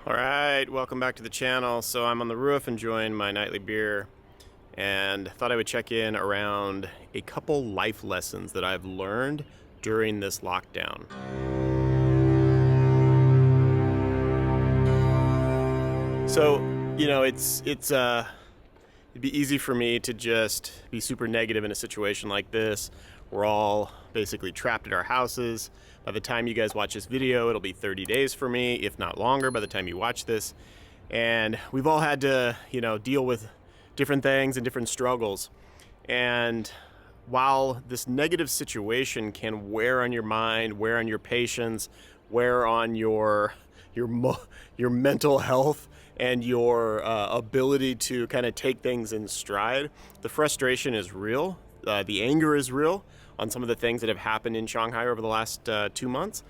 All right, welcome back to the channel. So I'm on the roof enjoying my nightly beer and thought I would check in around a couple life lessons that I've learned during this lockdown. So, it'd be easy for me to just be super negative in a situation like this. We're all basically trapped at our houses. By the time you guys watch this video, it'll be 30 days for me, if not longer, by the time you watch this. And we've all had to, deal with different things and different struggles. And while this negative situation can wear on your mind, wear on your patience, wear on your mental health and your ability to kind of take things in stride, the frustration is real. The anger is real on some of the things that have happened in Shanghai over the last 2 months.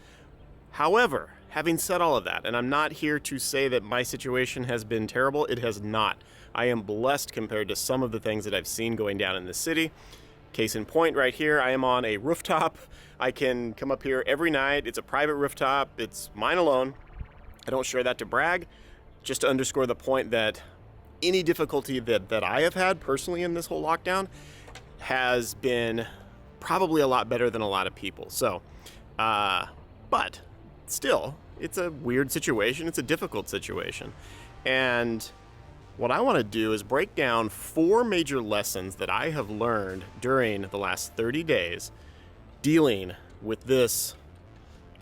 However, having said all of that, and I'm not here to say that my situation has been terrible, it has not. I am blessed compared to some of the things that I've seen going down in the city. Case in point, right here, I am on a rooftop. I can come up here every night. It's a private rooftop. It's mine alone. I don't share that to brag, just to underscore the point that any difficulty that I have had personally in this whole lockdown has been probably a lot better than a lot of people. So, but still, it's a weird situation. It's a difficult situation. And what I want to do is break down 4 major lessons that I have learned during the last 30 days dealing with this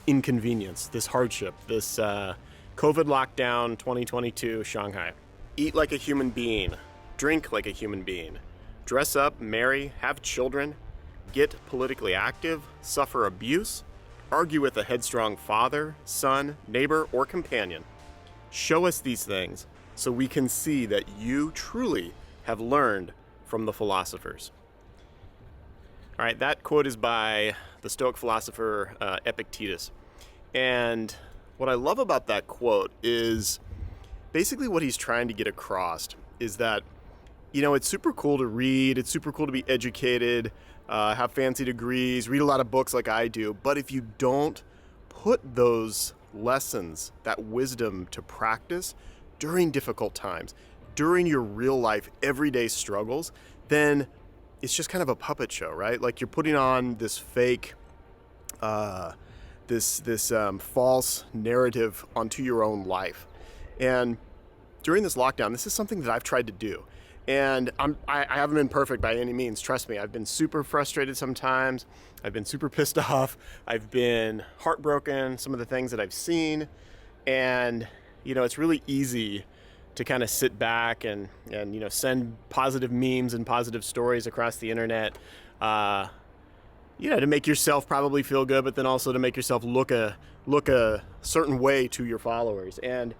inconvenience, this hardship, this COVID lockdown 2022 Shanghai. Eat like a human being. Drink like a human being. Dress up, marry, have children, get politically active, suffer abuse, argue with a headstrong father, son, neighbor, or companion. Show us these things so we can see that you truly have learned from the philosophers. All right, that quote is by the Stoic philosopher Epictetus. And what I love about that quote is basically what he's trying to get across is that it's super cool to read, it's super cool to be educated, have fancy degrees, read a lot of books like I do, but if you don't put those lessons, that wisdom to practice during difficult times, during your real life, everyday struggles, then it's just kind of a puppet show, right? Like you're putting on this fake, this false narrative onto your own life. And during this lockdown, this is something that I've tried to do. And I haven't been perfect by any means. Trust me, I've been super frustrated sometimes. I've been super pissed off. I've been heartbroken, some of the things that I've seen. And, it's really easy to kind of sit back and send positive memes and positive stories across the internet, to make yourself probably feel good, but then also to make yourself look a certain way to your followers. And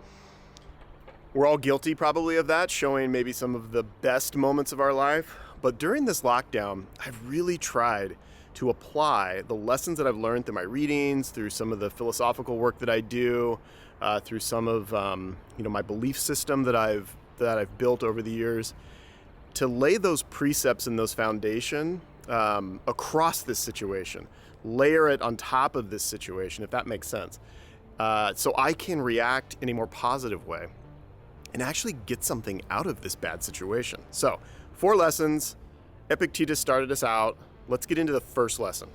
we're all guilty probably of that, showing maybe some of the best moments of our life. But during this lockdown, I've really tried to apply the lessons that I've learned through my readings, through some of the philosophical work that I do, through some of my belief system that I've built over the years, to lay those precepts and those foundation across this situation, layer it on top of this situation, if that makes sense, so I can react in a more positive way and actually get something out of this bad situation. So, 4 lessons. Epictetus started us out. Let's get into the first lesson.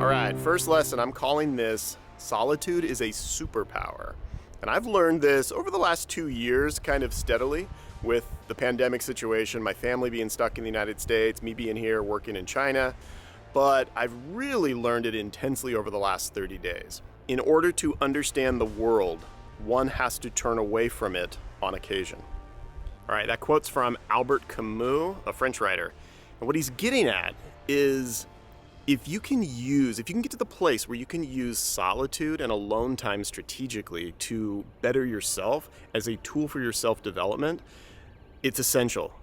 All right, first lesson, I'm calling this solitude is a superpower. And I've learned this over the last 2 years kind of steadily with the pandemic situation, my family being stuck in the United States, me being here working in China. But I've really learned it intensely over the last 30 days. In order to understand the world, one has to turn away from it on occasion. All right, that quote's from Albert Camus, a French writer. And what he's getting at is if you can get to the place where you can use solitude and alone time strategically to better yourself as a tool for your self-development, it's essential.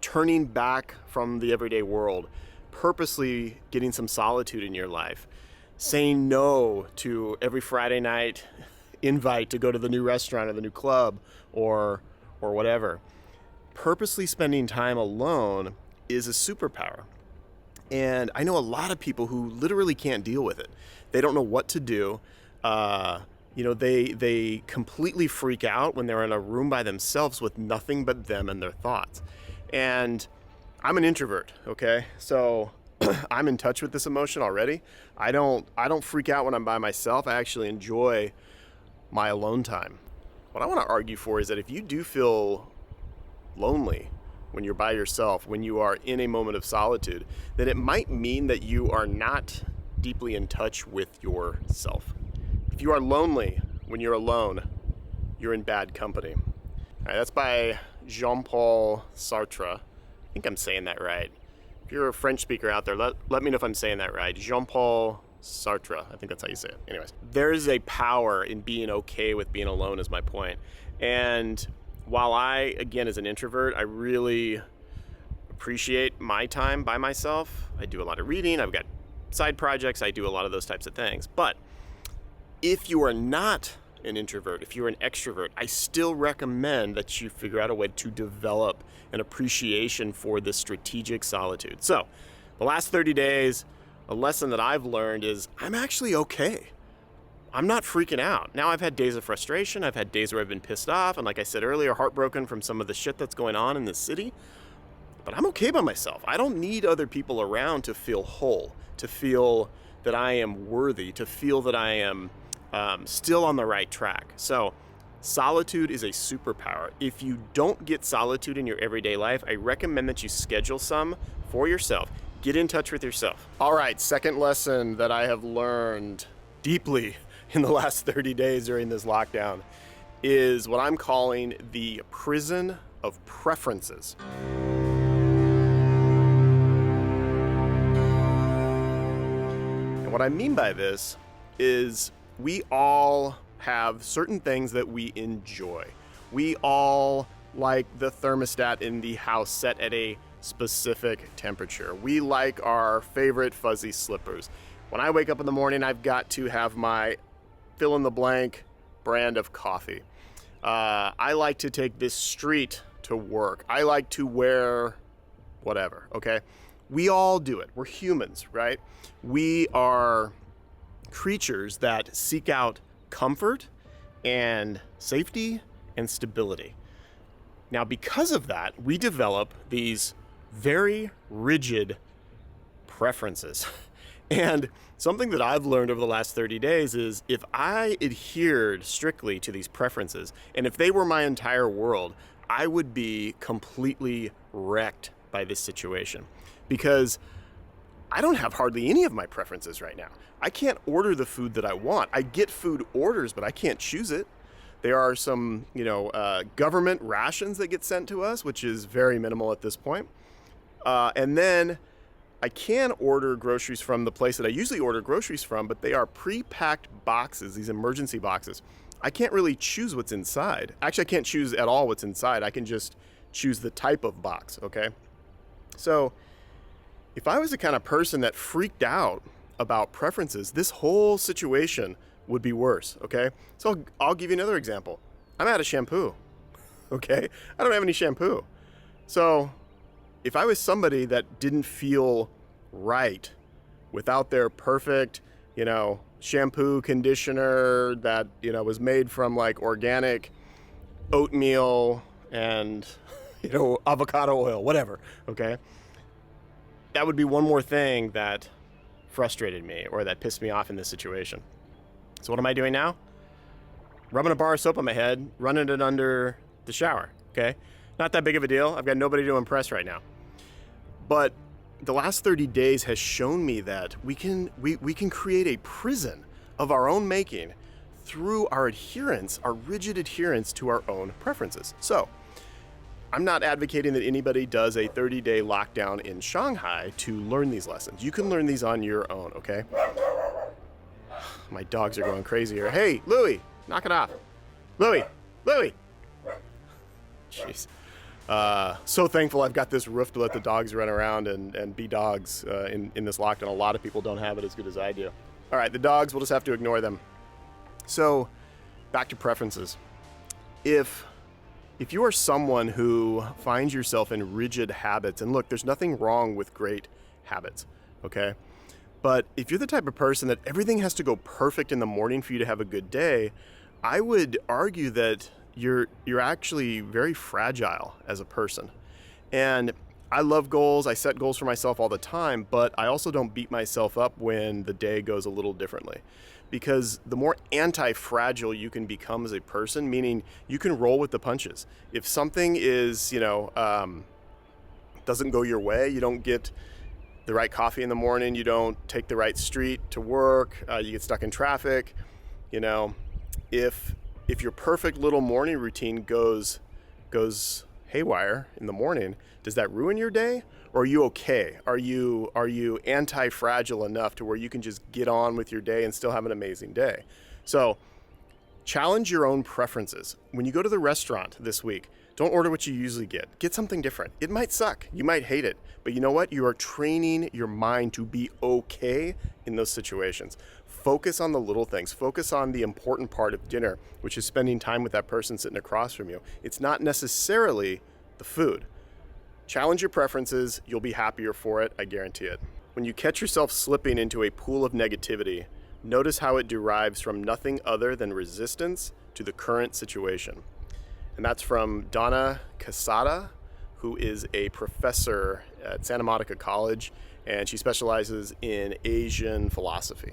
Turning back from the everyday world, purposely getting some solitude in your life, saying no to every Friday night invite to go to the new restaurant or the new club or whatever. Purposely spending time alone is a superpower. And I know a lot of people who literally can't deal with it. They don't know what to do. They completely freak out when they're in a room by themselves with nothing but them and their thoughts. And I'm an introvert, okay? So I'm in touch with this emotion already. I don't freak out when I'm by myself. I actually enjoy my alone time. What I want to argue for is that if you do feel lonely when you're by yourself, when you are in a moment of solitude, then it might mean that you are not deeply in touch with yourself. If you are lonely when you're alone, you're in bad company. All right, that's by Jean-Paul Sartre. I think I'm saying that right. If you're a French speaker out there, let me know if I'm saying that right. Jean-Paul Sartre, I think that's how you say it. Anyways, there is a power in being okay with being alone is my point. And while I, again, as an introvert, I really appreciate my time by myself. I do a lot of reading. I've got side projects. I do a lot of those types of things. But if you are not an introvert, if you're an extrovert, I still recommend that you figure out a way to develop an appreciation for this strategic solitude. So the last 30 days, a lesson that I've learned is I'm actually okay. I'm not freaking out. Now, I've had days of frustration. I've had days where I've been pissed off. And like I said earlier, heartbroken from some of the shit that's going on in this city. But I'm okay by myself. I don't need other people around to feel whole, to feel that I am worthy, to feel that I am still on the right track. So solitude is a superpower. If you don't get solitude in your everyday life, I recommend that you schedule some for yourself. Get in touch with yourself. All right, second lesson that I have learned deeply in the last 30 days during this lockdown is what I'm calling the prison of preferences. And what I mean by this is we all have certain things that we enjoy. We all like the thermostat in the house set at a specific temperature. We like our favorite fuzzy slippers. When I wake up in the morning, I've got to have my fill in the blank brand of coffee. I like to take this street to work. I like to wear whatever, okay? We all do it. We're humans, right? We are creatures that seek out comfort and safety and stability. Now, because of that, we develop these very rigid preferences. And something that I've learned over the last 30 days is if I adhered strictly to these preferences, and if they were my entire world, I would be completely wrecked by this situation. Because I don't have hardly any of my preferences right now. I can't order the food that I want. I get food orders, but I can't choose it. There are some, government rations that get sent to us, which is very minimal at this point. And then I can order groceries from the place that I usually order groceries from, but they are pre-packed boxes, these emergency boxes. I can't really choose what's inside. Actually, I can't choose at all what's inside. I can just choose the type of box, okay? So if I was the kind of person that freaked out about preferences, this whole situation would be worse, okay? So I'll give you another example. I'm out of shampoo, okay? I don't have any shampoo. So if I was somebody that didn't feel right without their perfect, shampoo, conditioner that, was made from like organic oatmeal and, avocado oil, whatever, okay? That would be one more thing that frustrated me or that pissed me off in this situation. So what am I doing now? Rubbing a bar of soap on my head, running it under the shower, okay? Not that big of a deal. I've got nobody to impress right now. But the last 30 days has shown me that we can create a prison of our own making through our rigid adherence to our own preferences. So I'm not advocating that anybody does a 30-day lockdown in Shanghai to learn these lessons. You can learn these on your own, okay? My dogs are going crazy here. Hey, Louie, knock it off. Louie. Jeez. So thankful I've got this roof to let the dogs run around and be dogs in this lockdown. A lot of people don't have it as good as I do. All right, the dogs, we'll just have to ignore them. So back to preferences. If you are someone who finds yourself in rigid habits, and look, there's nothing wrong with great habits. okay? But if you're the type of person that everything has to go perfect in the morning for you to have a good day, I would argue that you're actually very fragile as a person. And I love goals. I set goals for myself all the time, but I also don't beat myself up when the day goes a little differently. Because the more anti-fragile you can become as a person, meaning you can roll with the punches. If something is, doesn't go your way, you don't get the right coffee in the morning, you don't take the right street to work, you get stuck in traffic, if your perfect little morning routine goes haywire in the morning, does that ruin your day? Or are you okay? Are you anti-fragile enough to where you can just get on with your day and still have an amazing day? So challenge your own preferences. When you go to the restaurant this week, don't order what you usually get. Get something different. It might suck. You might hate it. But you know what? You are training your mind to be okay in those situations. Focus on the little things. Focus on the important part of dinner, which is spending time with that person sitting across from you. It's not necessarily the food. Challenge your preferences. You'll be happier for it. I guarantee it. When you catch yourself slipping into a pool of negativity, notice how it derives from nothing other than resistance to the current situation. And that's from Donna Casada, who is a professor at Santa Monica College, and she specializes in Asian philosophy.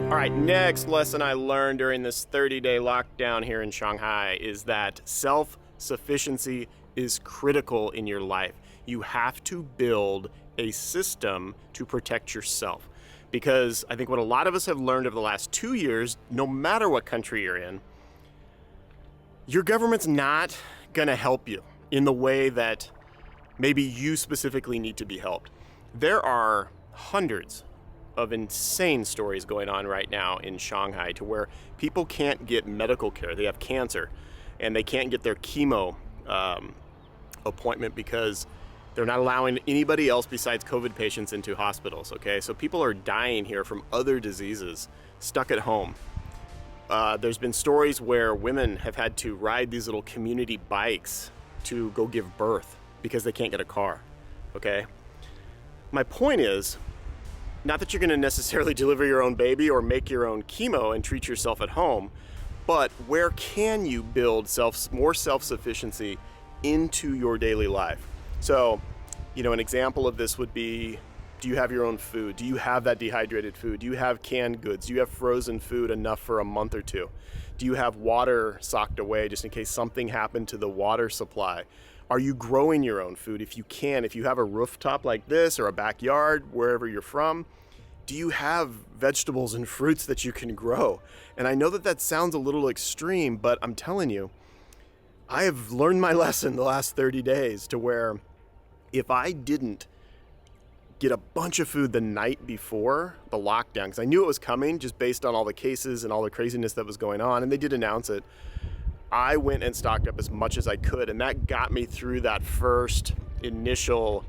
All right, next lesson I learned during this 30-day lockdown here in Shanghai is that self-sufficiency is critical in your life. You have to build a system to protect yourself. Because I think what a lot of us have learned over the last 2 years, no matter what country you're in, your government's not gonna help you in the way that maybe you specifically need to be helped. There are hundreds of insane stories going on right now in Shanghai to where people can't get medical care. They have cancer and they can't get their chemo appointment because they're not allowing anybody else besides COVID patients into hospitals, okay? So people are dying here from other diseases, stuck at home. There's been stories where women have had to ride these little community bikes to go give birth because they can't get a car, okay? My point is, not that you're gonna necessarily deliver your own baby or make your own chemo and treat yourself at home, but where can you build more self-sufficiency into your daily life? So, an example of this would be, do you have your own food? Do you have that dehydrated food? Do you have canned goods? Do you have frozen food enough for a month or two? Do you have water socked away just in case something happened to the water supply? Are you growing your own food? If you can, if you have a rooftop like this or a backyard, wherever you're from, do you have vegetables and fruits that you can grow? And I know that sounds a little extreme, but I'm telling you, I have learned my lesson the last 30 days to where if I didn't get a bunch of food the night before the lockdown, because I knew it was coming just based on all the cases and all the craziness that was going on, and they did announce it, I went and stocked up as much as I could, and that got me through that first initial,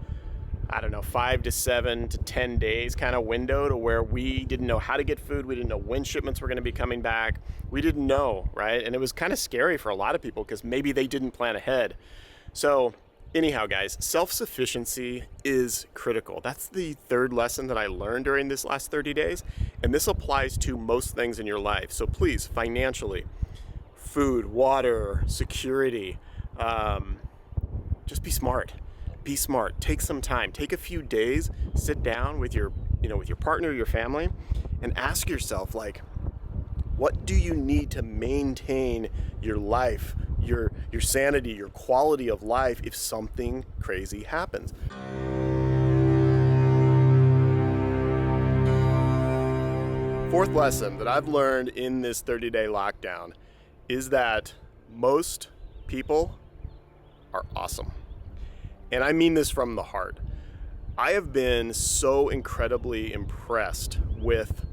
5 to 7 to 10 days kind of window to where we didn't know how to get food. We didn't know when shipments were going to be coming back. We didn't know, right? And it was kind of scary for a lot of people because maybe they didn't plan ahead. So anyhow, guys, self-sufficiency is critical. That's the third lesson that I learned during this last 30 days. And this applies to most things in your life. So please, financially, food, water, security, just be smart. Be smart. Take some time. Take a few days. Sit down with your partner, your family, and ask yourself, what do you need to maintain your life, your sanity, your quality of life if something crazy happens? Fourth lesson that I've learned in this 30-day lockdown is that most people are awesome. And I mean this from the heart. I have been so incredibly impressed with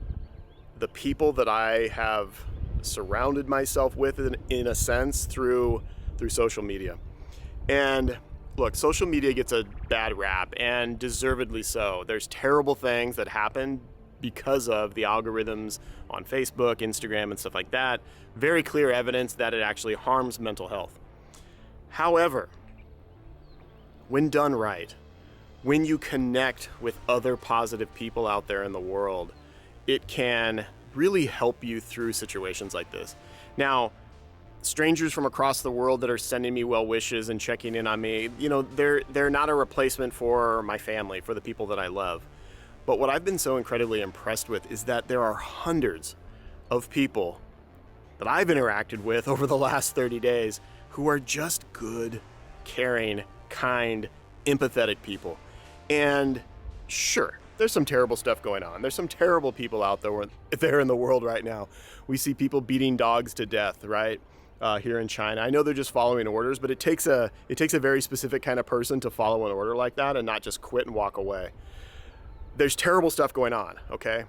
the people that I have surrounded myself with in a sense through social media. And look, social media gets a bad rap, and deservedly so. There's terrible things that happen because of the algorithms on Facebook, Instagram, and stuff like that. Very clear evidence that it actually harms mental health. However, when done right, when you connect with other positive people out there in the world, it can really help you through situations like this. Now, strangers from across the world that are sending me well wishes and checking in on me, they're not a replacement for my family, for the people that I love. But what I've been so incredibly impressed with is that there are hundreds of people that I've interacted with over the last 30 days who are just good, caring, kind, empathetic people. And sure, there's some terrible stuff going on. There's some terrible people out there in the world right now. We see people beating dogs to death, right? Here in China. I know they're just following orders, but it takes a very specific kind of person to follow an order like that and not just quit and walk away. There's terrible stuff going on, okay?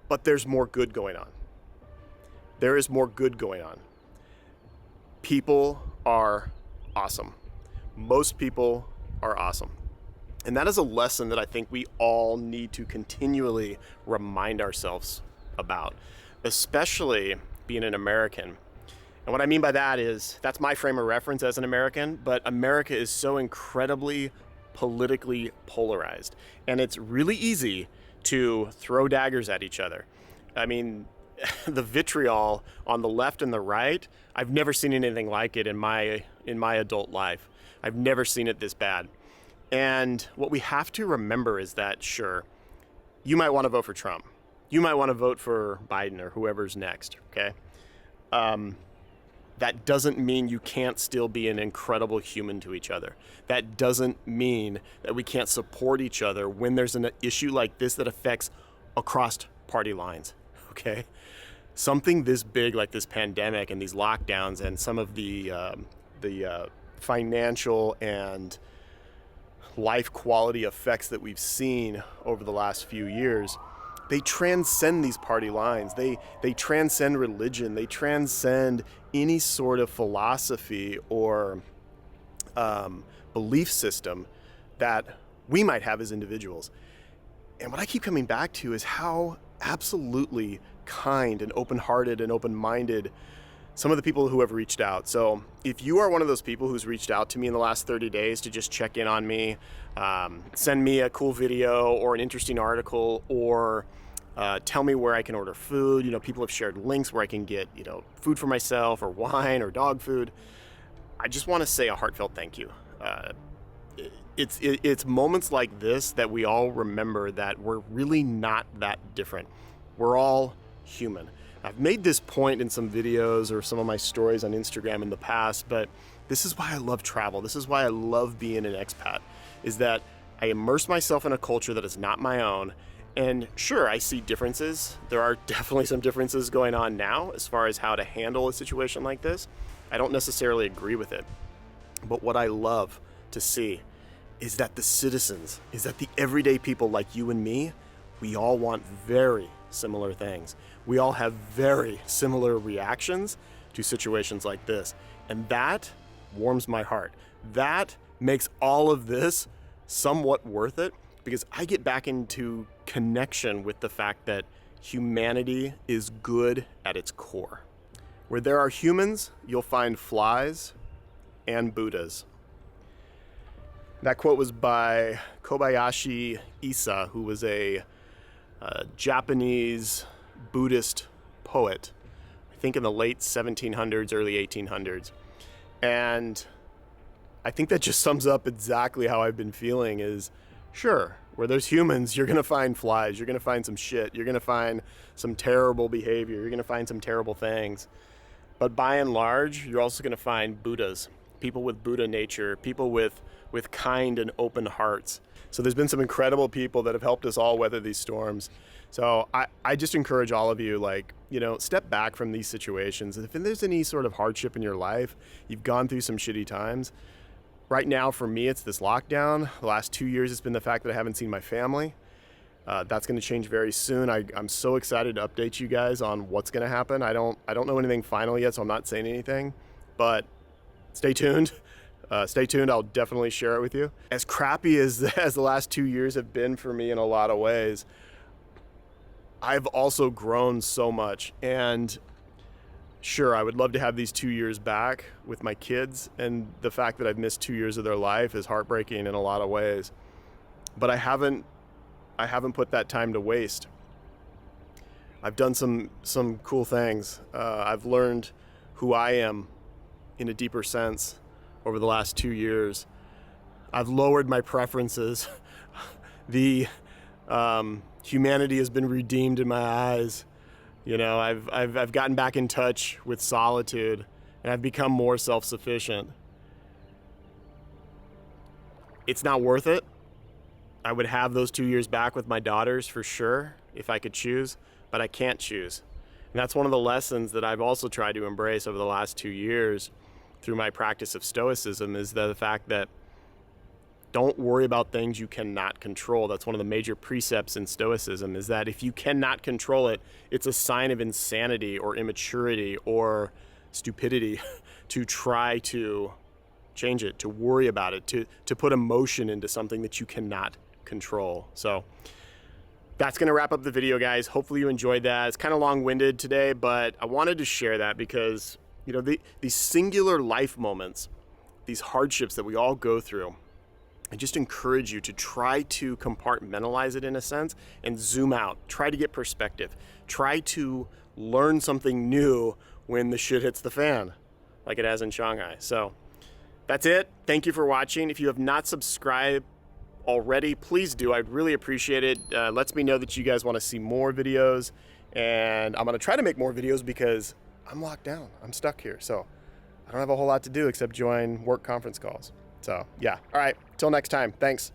But there's more good going on. There is more good going on. People are awesome. Most people are awesome. And that is a lesson that I think we all need to continually remind ourselves about, especially being an American. And what I mean by that is, that's my frame of reference as an American, but America is so incredibly politically polarized. And it's really easy to throw daggers at each other. I mean, the vitriol on the left and the right, I've never seen anything like it in my adult life. I've never seen it this bad. And what we have to remember is that, sure, you might want to vote for Trump. You might want to vote for Biden or whoever's next, okay? That doesn't mean you can't still be an incredible human to each other. That doesn't mean that we can't support each other when there's an issue like this that affects across party lines, okay? Something this big like this pandemic and these lockdowns and some of the financial and life quality effects that we've seen over the last few years, they transcend these party lines. They transcend religion. They transcend any sort of philosophy or belief system that we might have as individuals. And what I keep coming back to is how absolutely kind and open-hearted and open-minded some of the people who have reached out. So if you are one of those people who's reached out to me in the last 30 days to just check in on me, send me a cool video or an interesting article, or tell me where I can order food. People have shared links where I can get, food for myself or wine or dog food. I just want to say a heartfelt thank you. It's moments like this that we all remember that we're really not that different. We're all human. I've made this point in some videos or some of my stories on Instagram in the past, but this is why I love travel. This is why I love being an expat, is that I immerse myself in a culture that is not my own. And sure, I see differences. There are definitely some differences going on now as far as how to handle a situation like this. I don't necessarily agree with it. But what I love to see is that the citizens, is that the everyday people like you and me, we all want very similar things. We all have very similar reactions to situations like this. And that warms my heart. That makes all of this somewhat worth it, because I get back into connection with the fact that humanity is good at its core. Where there are humans, you'll find flies and Buddhas. That quote was by Kobayashi Isa, who was a Japanese Buddhist poet, I think in the late 1700s, early 1800s. And I think that just sums up exactly how I've been feeling is, sure, where there's humans, you're going to find flies, you're going to find some shit, you're going to find some terrible behavior, you're going to find some terrible things. But by and large, you're also going to find Buddhas, people with Buddha nature, people with kind and open hearts. So there's been some incredible people that have helped us all weather these storms. So I just encourage all of you, step back from these situations. If there's any sort of hardship in your life, you've gone through some shitty times. Right now, for me, it's this lockdown. The last 2 years, it's been the fact that I haven't seen my family. That's going to change very soon. I'm so excited to update you guys on what's going to happen. I don't know anything final yet, so I'm not saying anything. But stay tuned. Stay tuned. I'll definitely share it with you. As crappy as the last 2 years have been for me in a lot of ways, I've also grown so much. And sure, I would love to have these 2 years back with my kids, and the fact that I've missed 2 years of their life is heartbreaking in a lot of ways. But I haven't put that time to waste. I've done some cool things. I've learned who I am in a deeper sense over the last 2 years. I've lowered my preferences. The humanity has been redeemed in my eyes. You know, I've gotten back in touch with solitude, and I've become more self-sufficient. It's not worth it. I would have those 2 years back with my daughters for sure if I could choose, but I can't choose. And that's one of the lessons that I've also tried to embrace over the last 2 years through my practice of Stoicism, is the fact that don't worry about things you cannot control. That's one of the major precepts in Stoicism, is that if you cannot control it, it's a sign of insanity or immaturity or stupidity to try to change it, to worry about it, to put emotion into something that you cannot control. So that's going to wrap up the video, guys. Hopefully you enjoyed that. It's kind of long-winded today, but I wanted to share that because, you know, these singular life moments, these hardships that we all go through, I just encourage you to try to compartmentalize it in a sense and zoom out. Try to get perspective. Try to learn something new when the shit hits the fan, like it has in Shanghai. So that's it. Thank you for watching. If you have not subscribed already, please do. I'd really appreciate it. Lets me know that you guys want to see more videos, and I'm going to try to make more videos because I'm locked down. I'm stuck here. So I don't have a whole lot to do except join work conference calls. So yeah. All right. Till next time. Thanks.